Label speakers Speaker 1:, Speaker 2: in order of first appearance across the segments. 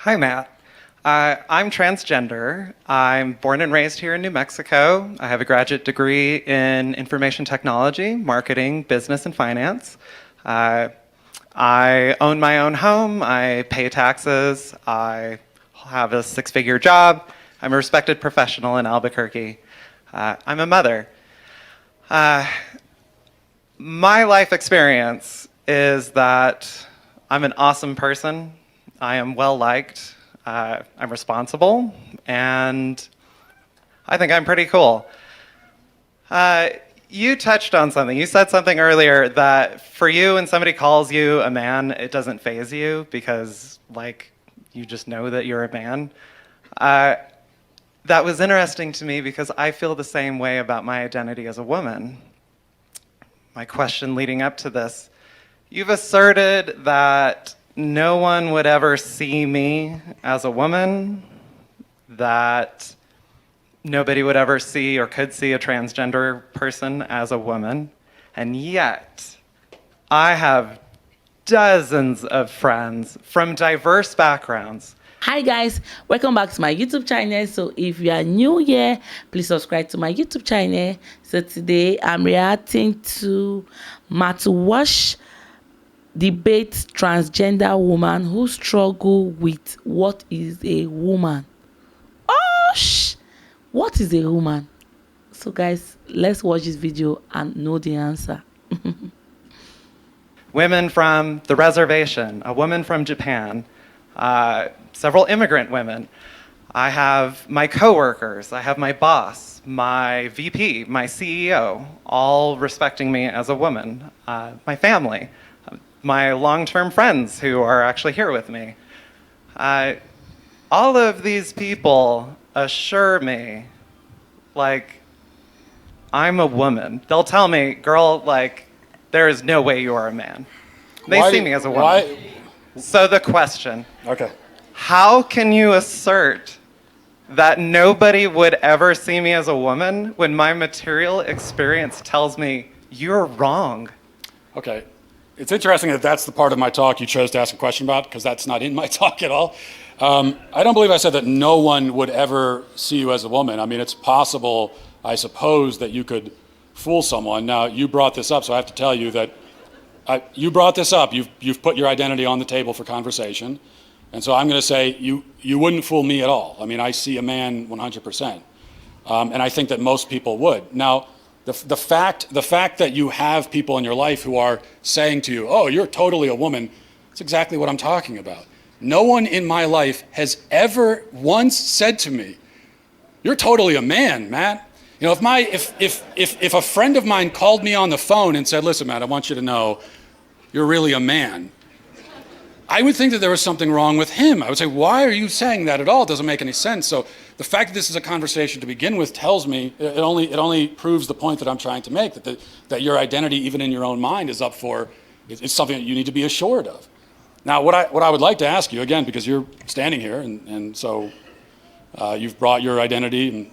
Speaker 1: Hi, Matt. I'm transgender. I'm born and raised here in New Mexico. I have a graduate degree in information technology, marketing, business, and finance. Uh, I own my own home. I pay taxes. I have a six-figure job. I'm a respected professional in Albuquerque. I'm a mother. Uh, my life experience is that I'm an awesome person. I am well liked. I'm responsible, and I think I'm pretty cool. You touched on something. You said something earlier that for you, when somebody calls you a man, it doesn't faze you because, you just know that you're a man. That was interesting to me because I feel the same way about my identity as a woman. My question leading up to this, you've asserted that no one would ever see me as a woman, that nobody would ever see or could see a transgender person as a woman, and yet I have dozens of friends from diverse backgrounds.
Speaker 2: Hi guys, welcome back to my YouTube channel. So if you are new here, please subscribe to my YouTube channel. So today I'm reacting to Matt Walsh debate transgender woman who struggle with what is a woman. What is a woman? So guys, let's watch this video and know the answer.
Speaker 1: Women from the reservation, a woman from Japan, several immigrant women. I have my coworkers, I have my boss, my VP, my CEO, all respecting me as a woman. My family, my long-term friends who are actually here with me. All of these people assure me, I'm a woman. They'll tell me, girl, there is no way you are a man. They see me as a woman.
Speaker 3: Why?
Speaker 1: So the question,
Speaker 3: Okay.
Speaker 1: how can you assert that nobody would ever see me as a woman when my material experience tells me you're wrong?
Speaker 3: Okay. It's interesting that that's the part of my talk you chose to ask a question about, because that's not in my talk at all. I don't believe I said that no one would ever see you as a woman. I mean, it's possible, I suppose, that you could fool someone. Now, you brought this up, so I have to tell you that you brought this up. You've put your identity on the table for conversation. And so I'm going to say you wouldn't fool me at all. I mean, I see a man 100%. And I think that most people would. Now, the fact that you have people in your life who are saying to you, oh, you're totally a woman, that's exactly what I'm talking about. No one in my life has ever once said to me, you're totally a man, Matt. You know, if a friend of mine called me on the phone and said, listen, Matt, I want you to know you're really a man, I would think that there was something wrong with him. I would say, why are you saying that at all? It doesn't make any sense. So the fact that this is a conversation to begin with tells me, it only proves the point that I'm trying to make, that your identity, even in your own mind, is up for, it's something that you need to be assured of. Now, what I would like to ask you, again, because you're standing here, and so you've brought your identity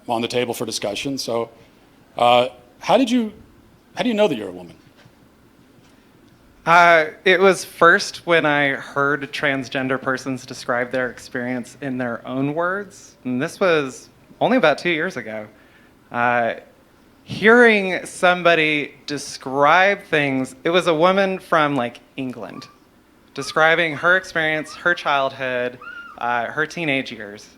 Speaker 3: on the table for discussion. So how do you know that you're a woman?
Speaker 1: It was first when I heard transgender persons describe their experience in their own words, and this was only about 2 years ago. Hearing somebody describe things, it was a woman from England, describing her experience, her childhood, her teenage years.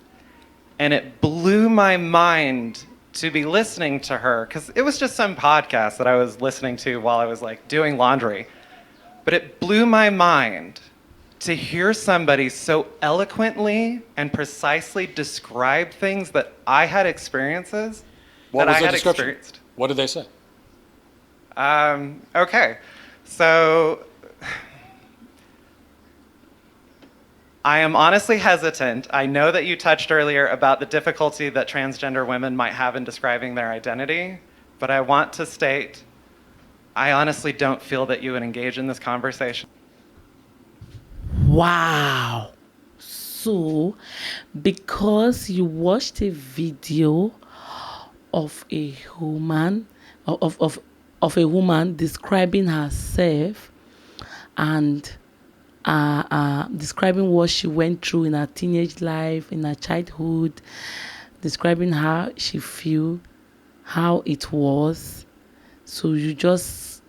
Speaker 1: And it blew my mind to be listening to her, because it was just some podcast that I was listening to while I was doing laundry. But it blew my mind to hear somebody so eloquently and precisely describe things that I had experiences that I had experienced.
Speaker 3: What did they say?
Speaker 1: Okay, so I am honestly hesitant. I know that you touched earlier about the difficulty that transgender women might have in describing their identity, but I want to state, I honestly don't feel that you would engage in this conversation.
Speaker 2: Wow. So because you watched a video of a woman of a woman describing herself and describing what she went through in her teenage life, in her childhood, describing how she feel, how it was. So you just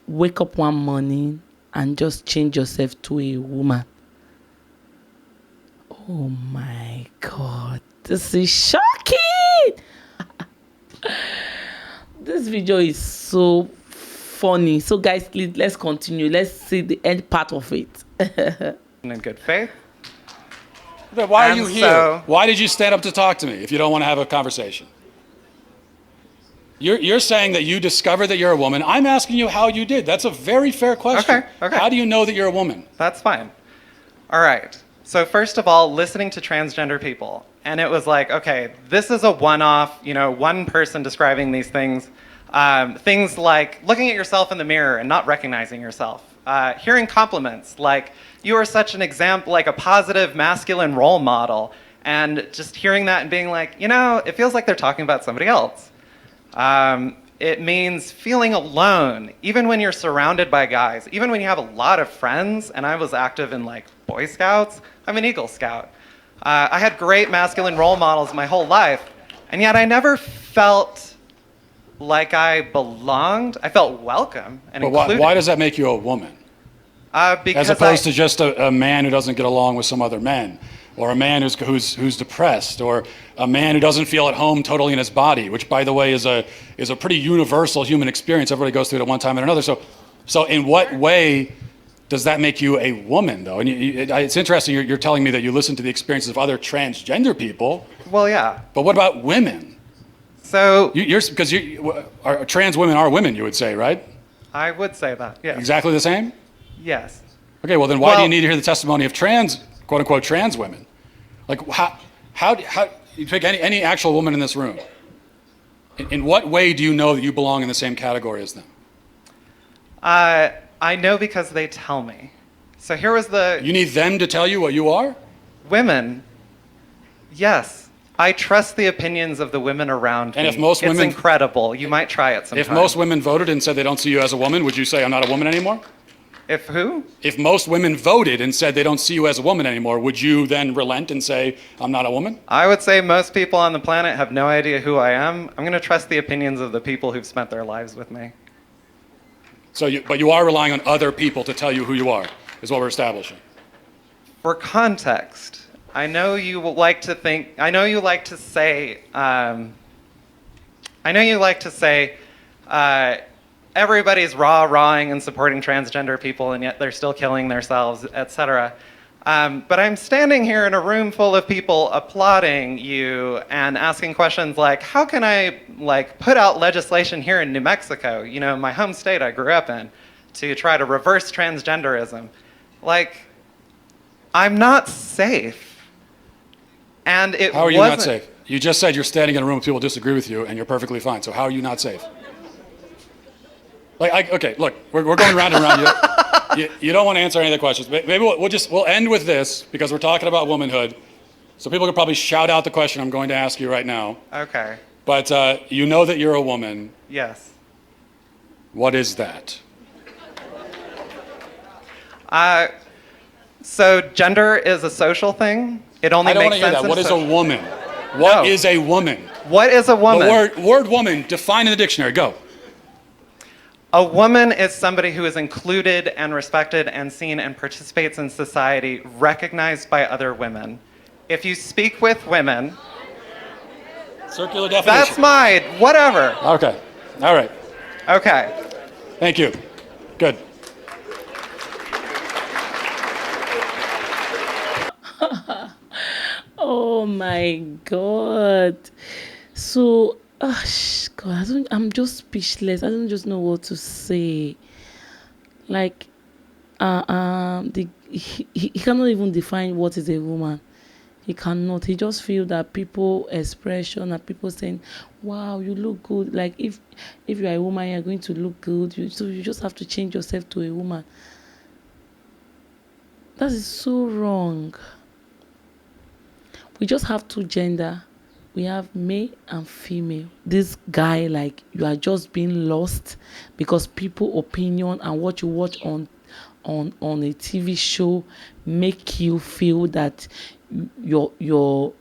Speaker 2: wake up one morning and just change yourself to a woman. Oh my God, this is shocking. This video is so funny. So guys, please, let's continue. Let's see the end part of it.
Speaker 1: In good faith.
Speaker 3: But why are
Speaker 1: And
Speaker 3: you here?
Speaker 1: so-
Speaker 3: Why did you stand up to talk to me if you don't want to have a conversation? You're saying that you discovered that you're a woman. I'm asking you how you did. That's a very fair question.
Speaker 1: Okay.
Speaker 3: How do you know that you're a woman?
Speaker 1: That's fine. All right. So first of all, listening to transgender people, and it was like, okay, this is a one-off, one person describing these things. Things like looking at yourself in the mirror and not recognizing yourself. Hearing compliments like, you are such an example, like a positive masculine role model. And just hearing that and being like, it feels like they're talking about somebody else. It means feeling alone, even when you're surrounded by guys, even when you have a lot of friends. And I was active in like Boy Scouts. I'm an Eagle Scout. I had great masculine role models my whole life, and yet I never felt like I belonged. I felt welcome and
Speaker 3: But
Speaker 1: included.
Speaker 3: why does that make you a woman?
Speaker 1: Because
Speaker 3: As opposed to just a man who doesn't get along with some other men, or a man who's depressed, or a man who doesn't feel at home totally in his body, which, by the way, is a pretty universal human experience. Everybody goes through it at one time or another. So in what way does that make you a woman, though? And it's interesting. You're telling me that you listen to the experiences of other transgender people.
Speaker 1: Well, yeah.
Speaker 3: But what about women?
Speaker 1: So
Speaker 3: Because trans women are women, you would say, right?
Speaker 1: I would say that. Yes.
Speaker 3: Exactly the same?
Speaker 1: Yes.
Speaker 3: Okay, well then why do
Speaker 1: Well-
Speaker 3: you need to hear the testimony of quote unquote trans women? Like how you pick any actual woman in this room? In what way do you know that you belong in the same category as them?
Speaker 1: I know because they tell me. So here was the
Speaker 3: You need them to tell you what you are?
Speaker 1: women. Yes, I trust the opinions of the women around
Speaker 3: And
Speaker 1: me.
Speaker 3: if most
Speaker 1: it's
Speaker 3: women-
Speaker 1: incredible. You might try it sometime.
Speaker 3: If most women voted and said they don't see you as a woman, would you say I'm not a woman anymore?
Speaker 1: If who?
Speaker 3: If most women voted and said they don't see you as a woman anymore, would you then relent and say I'm not a woman?
Speaker 1: I would say most people on the planet have no idea who I am. I'm going to trust the opinions of the people who've spent their lives with me.
Speaker 3: But you are relying on other people to tell you who you are, is what we're establishing.
Speaker 1: For context, I know you like to think, I know you like to say, everybody's rah-rahing and supporting transgender people, and yet they're still killing themselves, etc. But I'm standing here in a room full of people applauding you and asking questions like, how can I put out legislation here in New Mexico, my home state I grew up in, to try to reverse transgenderism? I'm not safe. And it
Speaker 3: How are you not
Speaker 1: wasn't-
Speaker 3: safe? You just said you're standing in a room with people who disagree with you and you're perfectly fine. So how are you not safe? Okay, look, we're going round and round. You don't want to answer any of the questions. Maybe we'll end with this because we're talking about womanhood. So people could probably shout out the question I'm going to ask you right now.
Speaker 1: Okay.
Speaker 3: But you know that you're a woman.
Speaker 1: Yes.
Speaker 3: What is that?
Speaker 1: So gender is a social thing. It only
Speaker 3: I don't want
Speaker 1: makes
Speaker 3: to hear
Speaker 1: sense.
Speaker 3: that. What is a
Speaker 1: social-
Speaker 3: woman? What
Speaker 1: No.
Speaker 3: is a woman?
Speaker 1: What is a woman?
Speaker 3: The word woman, define in the dictionary. Go.
Speaker 1: A woman is somebody who is included and respected and seen and participates in society, recognized by other women. If you speak with women,
Speaker 3: Circular definition.
Speaker 1: that's mine. Whatever.
Speaker 3: Okay. All right.
Speaker 1: Okay.
Speaker 3: Thank you. Good.
Speaker 2: Oh my God. So, God, I'm just speechless. I don't just know what to say. He cannot even define what is a woman. He cannot. He just feel that people expression and people saying, "Wow, you look good." Like if you are a woman, you're going to look good. So you just have to change yourself to a woman. That is so wrong. We just have two gender. We have male and female. This guy, you are just being lost because people opinion and what you watch on on a TV show make you feel that your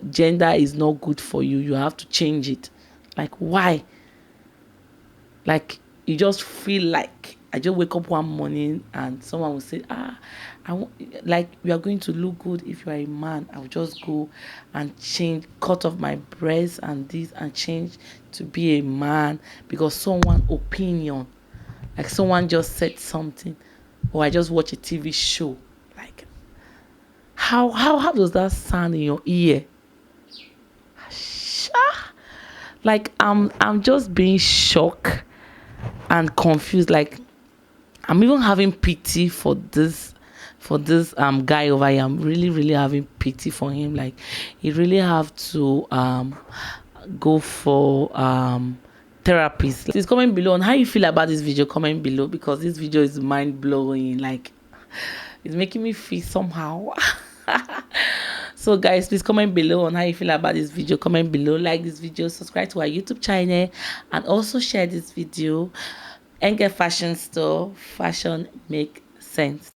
Speaker 2: gender is not good for you, you have to change it. Like, why? Like, you just feel like, I just wake up one morning and someone will say, like, you are going to look good if you are a man. I'll just go and change, cut off my breasts and this, and change to be a man because someone opinion, like someone just said something, or I just watch a TV show. Like, how does that sound in your ear? Like, I'm just being shocked and confused. Like, I'm even having pity for this guy over here. I'm really having pity for him. Like, he really have to go for therapist. Please comment below on how you feel about this video. Comment below, because this video is mind-blowing. Like, it's making me feel somehow. So guys, please comment below on how you feel about this video. Comment below, like this video, subscribe to our YouTube channel, and also share this video. Ngal Fashion Store. Fashion make sense.